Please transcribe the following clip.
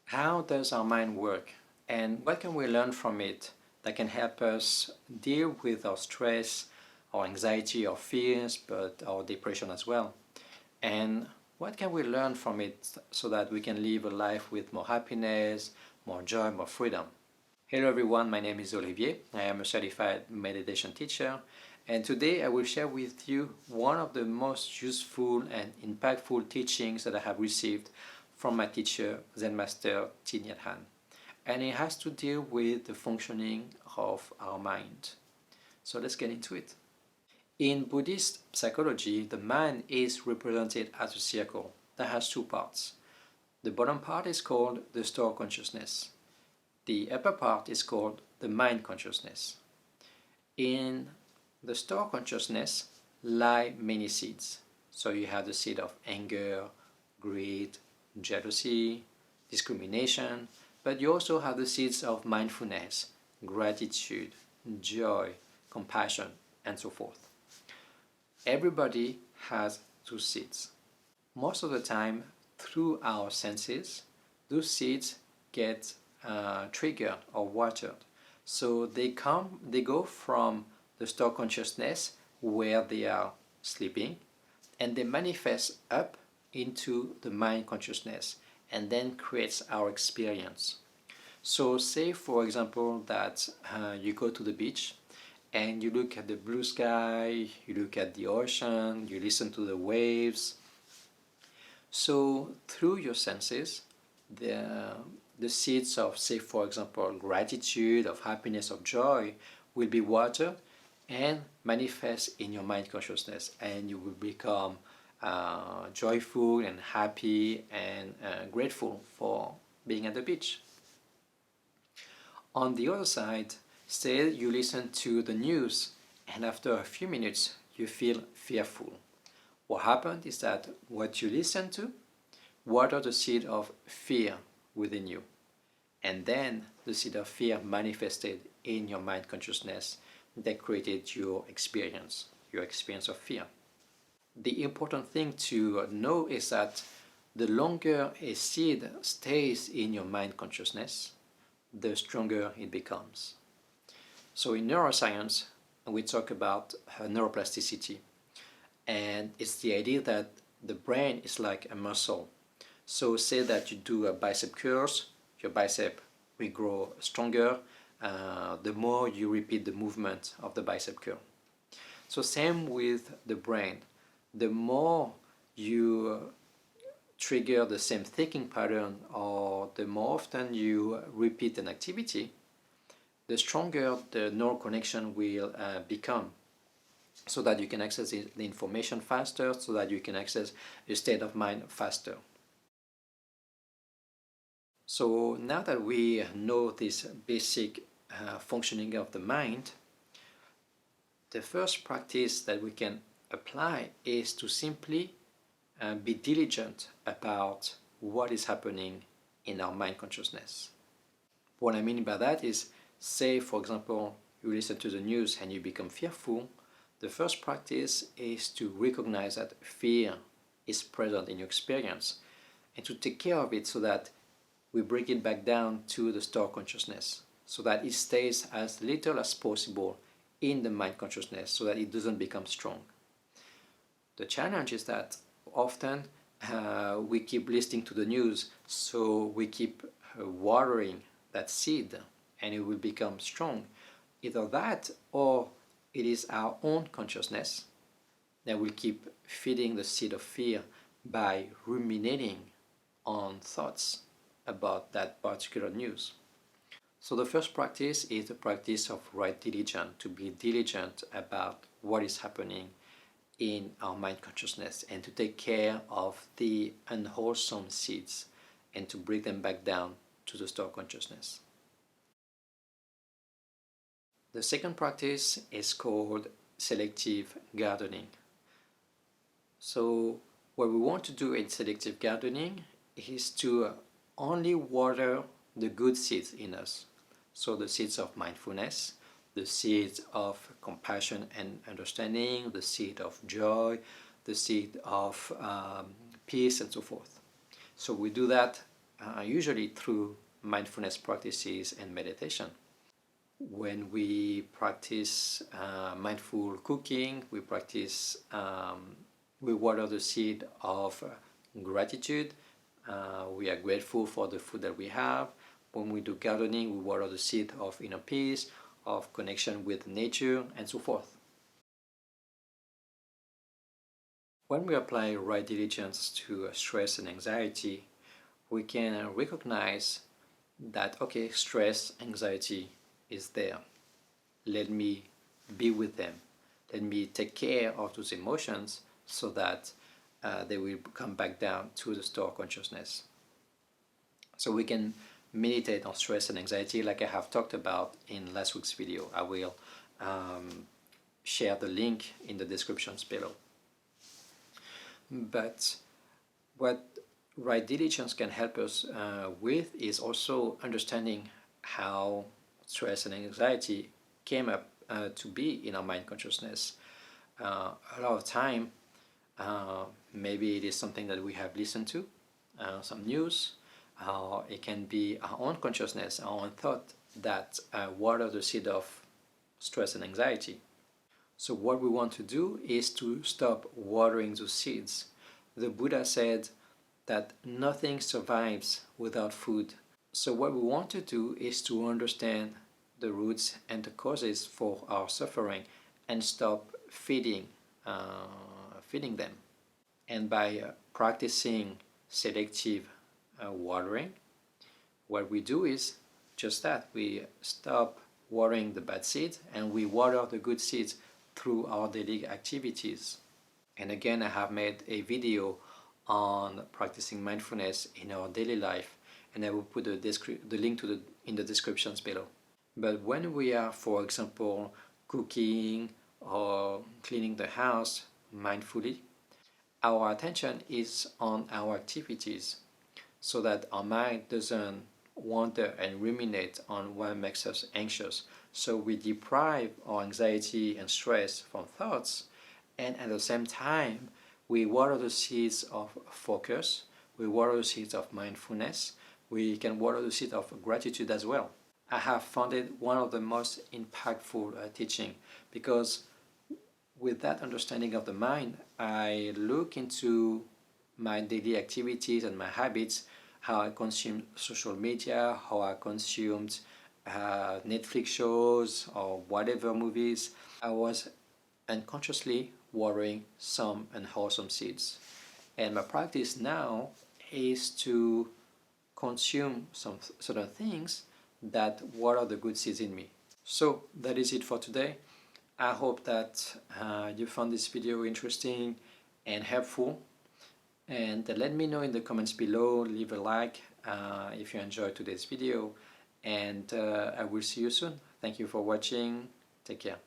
How does our mind work, and what can we learn from it that can help us deal with our stress, our anxiety, our fears, but our depression as well? And what can we learn from it so that we can live a life with more happiness, more joy, more freedom? Hello everyone, my name is Olivier. I am a certified meditation teacher, and today I will share with you one of the most useful and impactful teachings that I have received from my teacher, Zen Master Thich Nhat Hanh. And it has to deal with the functioning of our mind. So let's get into it. In Buddhist psychology, the mind is represented as a circle that has two parts. The bottom part is called the store consciousness. The upper part is called the mind consciousness. In the store consciousness lie many seeds. So you have the seed of anger, greed, jealousy, discrimination, but you also have the seeds of mindfulness, gratitude, joy, compassion, and so forth. Everybody has two seeds. Most of the time, through our senses, those seeds get triggered or watered. So they go from the store consciousness where they are sleeping, and they manifest up into the mind consciousness and then creates our experience. So say for example that you go to the beach and you look at the blue sky, you look at the ocean, you listen to the waves. So through your senses, the seeds of, say for example, gratitude, of happiness, of joy will be watered and manifest in your mind consciousness, and you will become joyful and happy and grateful for being at the beach. On the other side, say you listen to the news and after a few minutes you feel fearful. What happened is that what you listen to watered the seed of fear within you, and then the seed of fear manifested in your mind consciousness that created your experience of fear. The important thing to know is that the longer a seed stays in your mind consciousness, the stronger it becomes. So in neuroscience, we talk about neuroplasticity, and it's the idea that the brain is like a muscle. So say that you do a bicep curls, your bicep will grow stronger the more you repeat the movement of the bicep curl. So same with the brain. The more you trigger the same thinking pattern, or the more often you repeat an activity, the stronger the neural connection will become, so that you can access the information faster, so that you can access a state of mind faster. So now that we know this basic functioning of the mind, the first practice that we can apply is to simply be diligent about what is happening in our mind consciousness. What I mean by that is, say for example you listen to the news and you become fearful, the first practice is to recognize that fear is present in your experience and to take care of it, so that we bring it back down to the store consciousness, so that it stays as little as possible in the mind consciousness, so that it doesn't become strong. The challenge is that often we keep listening to the news, so we keep watering that seed and it will become strong. Either that, or it is our own consciousness that will keep feeding the seed of fear by ruminating on thoughts about that particular news. So the first practice is the practice of right diligence, to be diligent about what is happening in our mind consciousness and to take care of the unwholesome seeds and to bring them back down to the store consciousness. The second practice is called selective gardening. So what we want to do in selective gardening is to only water the good seeds in us. So the seeds of mindfulness, the seed of compassion and understanding, the seed of joy, the seed of peace, and so forth. So we do that usually through mindfulness practices and meditation. When we practice mindful cooking, we water the seed of gratitude. We are grateful for the food that we have. When we do gardening, we water the seed of inner peace, of connection with nature, and so forth. When we apply right diligence to stress and anxiety, we can recognize that, okay, stress, anxiety is there. Let me be with them. Let me take care of those emotions so that they will come back down to the store consciousness. So we can meditate on stress and anxiety like I have talked about in last week's video. I will share the link in the descriptions below. But what right diligence can help us with is also understanding how stress and anxiety came up to be in our mind consciousness. A lot of time, maybe it is something that we have listened to, some news, it can be our own consciousness, our own thought that water the seed of stress and anxiety. So what we want to do is to stop watering those seeds. The Buddha said that nothing survives without food. So what we want to do is to understand the roots and the causes for our suffering and stop feeding them. And by practicing selective watering, what we do is just that. We stop watering the bad seeds and we water the good seeds through our daily activities. And again, I have made a video on practicing mindfulness in our daily life, and I will put the link to in the descriptions below. But when we are, for example, cooking or cleaning the house mindfully, our attention is on our activities so that our mind doesn't wander and ruminate on what makes us anxious. So we deprive our anxiety and stress from thoughts, and at the same time we water the seeds of focus, we water the seeds of mindfulness, we can water the seed of gratitude as well. I have found it one of the most impactful teaching, because with that understanding of the mind, I look into my daily activities and my habits, how I consume social media, how I consumed Netflix shows or whatever movies. I was unconsciously watering some unwholesome seeds. And my practice now is to consume some certain things that water the good seeds in me. So that is it for today. I hope that you found this video interesting and helpful. And let me know in the comments below, leave a like if you enjoyed today's video. And I will see you soon. Thank you for watching. Take care.